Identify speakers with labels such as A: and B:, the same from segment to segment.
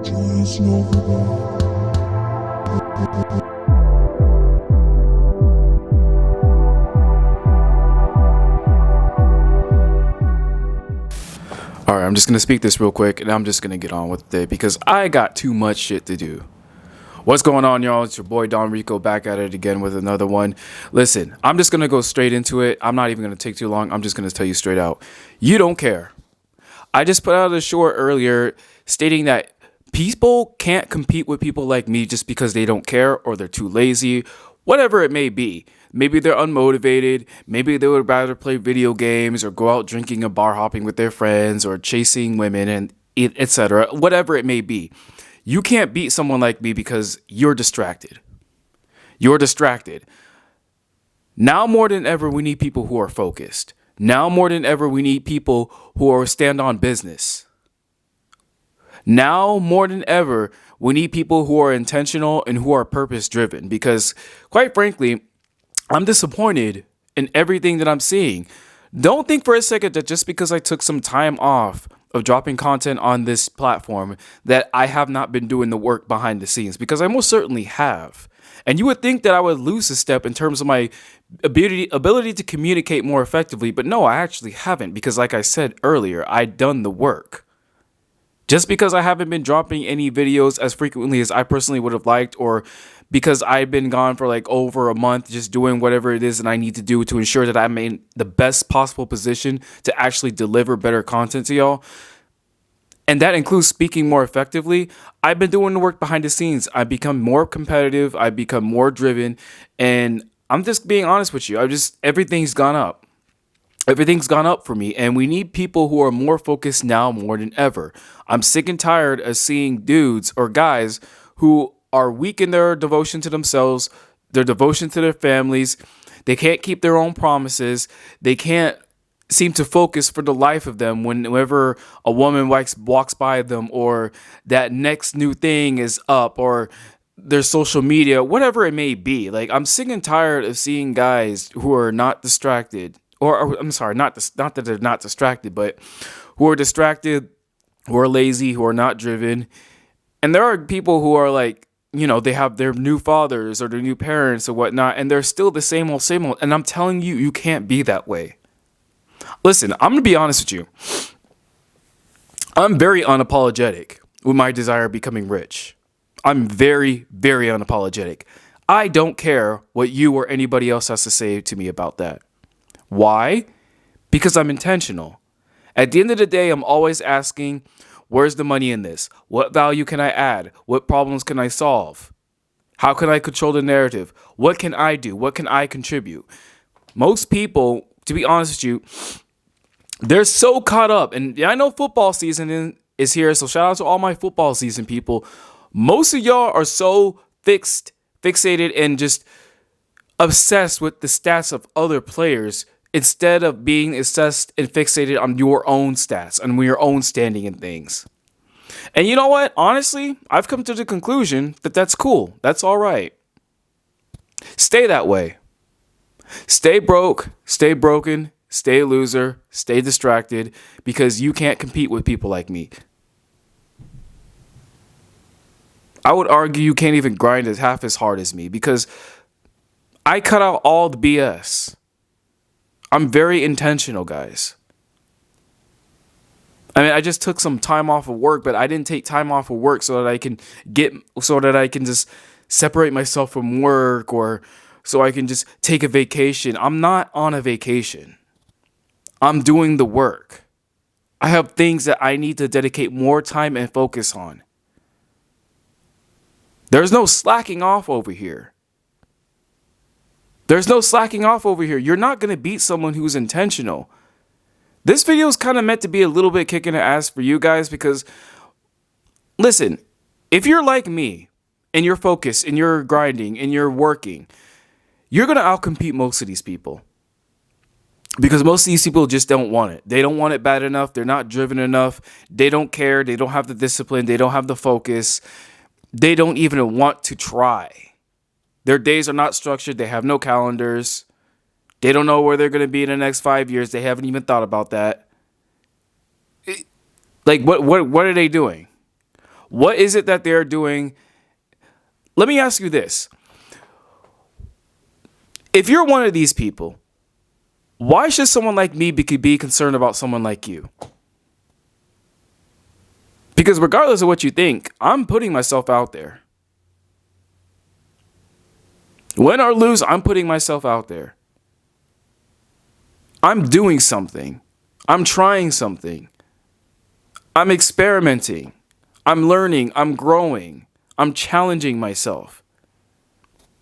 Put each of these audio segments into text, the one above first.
A: Please never die.
B: All right, I'm just gonna speak this real quick, and I'm just gonna get on with it because I got too much shit to do. What's going on, y'all? It's your boy Don Rico back at it again with another one. Listen, I'm just gonna go straight into it. I'm not even gonna take too long. I'm just gonna tell you straight out. You don't care. I just put out a short earlier stating that people can't compete with people like me just because they don't care or they're too lazy, whatever it may be. Maybe they're unmotivated. Maybe they would rather play video games or go out drinking and bar hopping with their friends or chasing women and etc. Whatever it may be. You can't beat someone like me because you're distracted. You're distracted. Now more than ever, we need people who are focused. Now more than ever, we need people who are stand on business. Now more than ever, we need people who are intentional and who are purpose driven because, quite frankly, I'm disappointed in everything that I'm seeing. Don't think for a second that just because I took some time off of dropping content on this platform that I have not been doing the work behind the scenes, because I most certainly have. And you would think that I would lose a step in terms of my ability to communicate more effectively, but no, I actually haven't, because like I said earlier, I've done the work. Just because I haven't been dropping any videos as frequently as I personally would have liked, or because I've been gone for like over a month just doing whatever it is that I need to do to ensure that I'm in the best possible position to actually deliver better content to y'all, and that includes speaking more effectively, I've been doing the work behind the scenes. I've become more competitive. I've become more driven. And I'm just being honest with you. Everything's gone up. Everything's gone up for me, and we need people who are more focused now more than ever. I'm sick and tired of seeing dudes or guys who are weak in their devotion to themselves, their devotion to their families. They can't keep their own promises. They can't seem to focus for the life of them whenever a woman walks by them, or that next new thing is up, or their social media, whatever it may be. Like, I'm sick and tired of seeing guys who are not distracted. Or I'm sorry, not that they're not distracted, but who are distracted, who are lazy, who are not driven. And there are people who are like, they have their new fathers or their new parents or whatnot, and they're still the same old, same old. And I'm telling you, you can't be that way. Listen, I'm going to be honest with you. I'm very unapologetic with my desire of becoming rich. I'm very, very unapologetic. I don't care what you or anybody else has to say to me about that. Why? Because I'm intentional. At the end of the day, I'm always asking, where's the money in this? What value can I add? What problems can I solve? How can I control the narrative? What can I do? What can I contribute? Most people, to be honest with you, they're so caught up. And I know football season is here, so shout out to all my football season people. Most of y'all are so fixated and just obsessed with the stats of other players instead of being obsessed and fixated on your own stats, on your own standing in things. And you know what? Honestly, I've come to the conclusion that that's cool. That's all right. Stay that way. Stay broke, stay broken, stay a loser, stay distracted, because you can't compete with people like me. I would argue you can't even grind as half as hard as me, because I cut out all the BS. I'm very intentional, guys. I mean, I just took some time off of work, but I didn't take time off of work so that I can just separate myself from work, or so I can just take a vacation. I'm not on a vacation. I'm doing the work. I have things that I need to dedicate more time and focus on. There's no slacking off over here. There's no slacking off over here. You're not going to beat someone who's intentional. This video is kind of meant to be a little bit kicking the ass for you guys, because, listen, if you're like me and you're focused and you're grinding and you're working, you're going to outcompete most of these people. Because most of these people just don't want it. They don't want it bad enough. They're not driven enough. They don't care. They don't have the discipline. They don't have the focus. They don't even want to try. Their days are not structured. They have no calendars. They don't know where they're going to be in the next 5 years. They haven't even thought about that. Like, what are they doing? What is it that they're doing? Let me ask you this. If you're one of these people, why should someone like me be concerned about someone like you? Because regardless of what you think, I'm putting myself out there. Win or lose, I'm putting myself out there. I'm doing something. I'm trying something. I'm experimenting. I'm learning. I'm growing. I'm challenging myself.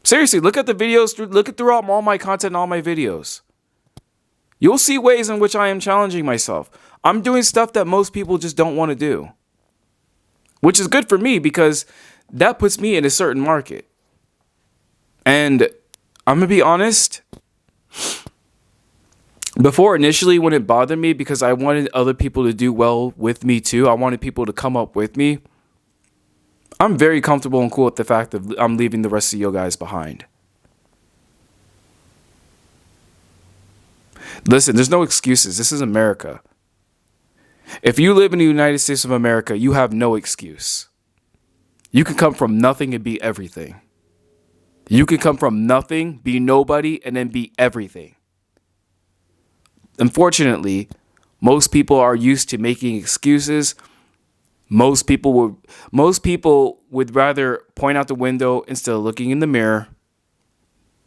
B: Seriously, look at the videos. Look at throughout all my content and all my videos. You'll see ways in which I am challenging myself. I'm doing stuff that most people just don't want to do. Which is good for me because that puts me in a certain market. And I'm going to be honest. Before initially when it bothered me because I wanted other people to do well with me too. I wanted people to come up with me. I'm very comfortable and cool with the fact that I'm leaving the rest of you guys behind. Listen, there's no excuses. This is America. If you live in the United States of America, you have no excuse. You can come from nothing and be everything. You can come from nothing, be nobody, and then be everything. Unfortunately, most people are used to making excuses. Most people would rather point out the window instead of looking in the mirror.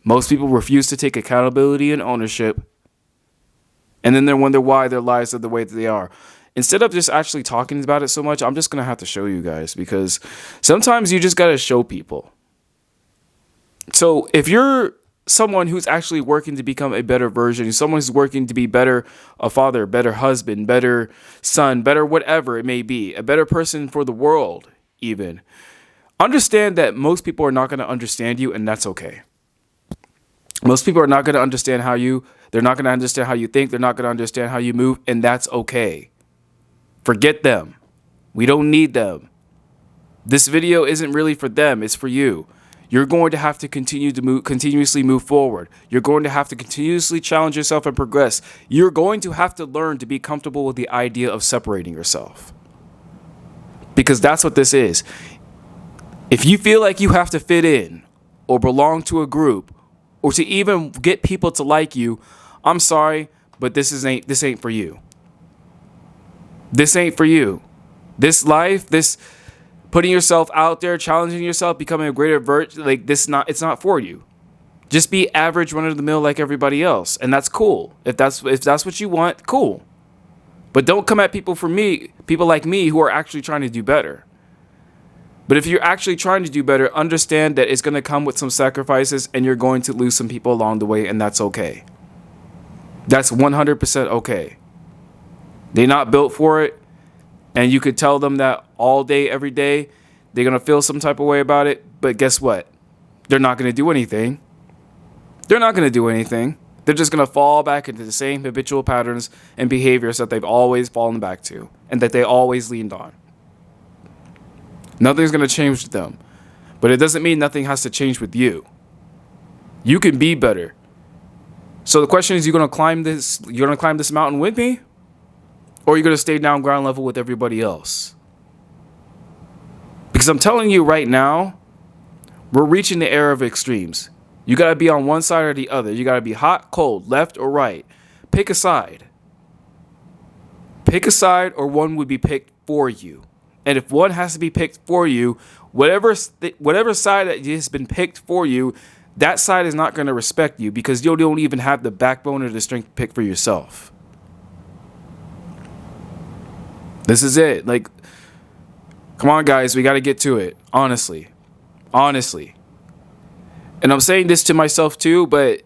B: Most people refuse to take accountability and ownership. And then they wonder why their lives are the way that they are. Instead of just actually talking about it so much, I'm just going to have to show you guys because sometimes you just got to show people. So if you're someone who's actually working to become a better version, someone who's working to be better a father, better husband, better son, better whatever it may be, a better person for the world even, understand that most people are not going to understand you, and that's okay. Most people are not going to understand they're not going to understand how you think, they're not going to understand how you move, and that's okay. Forget them. We don't need them. This video isn't really for them, it's for you. You're going to have to continuously move forward. You're going to have to continuously challenge yourself and progress. You're going to have to learn to be comfortable with the idea of separating yourself. Because that's what this is. If you feel like you have to fit in or belong to a group or to even get people to like you, I'm sorry, but this ain't for you. This ain't for you. This life, this putting yourself out there, challenging yourself, becoming a greater version, it's not for you. Just be average, run of the mill like everybody else, and that's cool. If that's what you want, cool. But don't come at people like me who are actually trying to do better. But if you're actually trying to do better, understand that it's going to come with some sacrifices and you're going to lose some people along the way, and that's okay. That's 100% okay. They're not built for it. And you could tell them that all day, every day, they're going to feel some type of way about it. But guess what? They're not going to do anything. They're not going to do anything. They're just going to fall back into the same habitual patterns and behaviors that they've always fallen back to and that they always leaned on. Nothing's going to change with them. But it doesn't mean nothing has to change with you. You can be better. So the question is, you're going to climb this mountain with me? Or are you going to stay down ground level with everybody else? Because I'm telling you right now, we're reaching the era of extremes. You got to be on one side or the other. You got to be hot, cold, left or right. Pick a side. Pick a side, or one would be picked for you. And if one has to be picked for you, whatever side that has been picked for you, that side is not going to respect you because you don't even have the backbone or the strength to pick for yourself. This is it. Come on, guys. We got to get to it. Honestly. And I'm saying this to myself too, but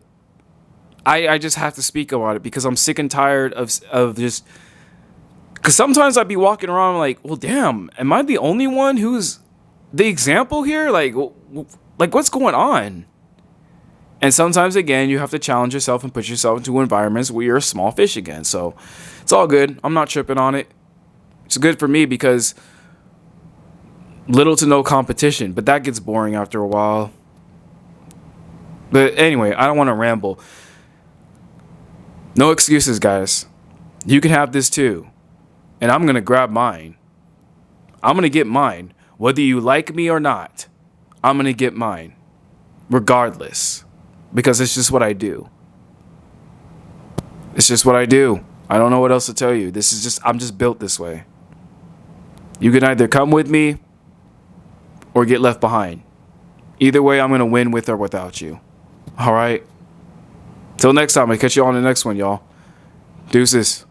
B: I just have to speak about it because I'm sick and tired of just... Because sometimes I'd be walking around like, well, damn, am I the only one who's the example here? Like what's going on? And sometimes, again, you have to challenge yourself and put yourself into environments where you're a small fish again. So it's all good. I'm not tripping on it. It's good for me because little to no competition, but that gets boring after a while. But anyway, I don't want to ramble. No excuses, guys. You can have this too. And I'm going to grab mine. I'm going to get mine. Whether you like me or not, I'm going to get mine. Regardless. Because it's just what I do. It's just what I do. I don't know what else to tell you. I'm just built this way. You can either come with me or get left behind. Either way, I'm going to win with or without you. All right? Till next time, I'll catch you on the next one, y'all. Deuces.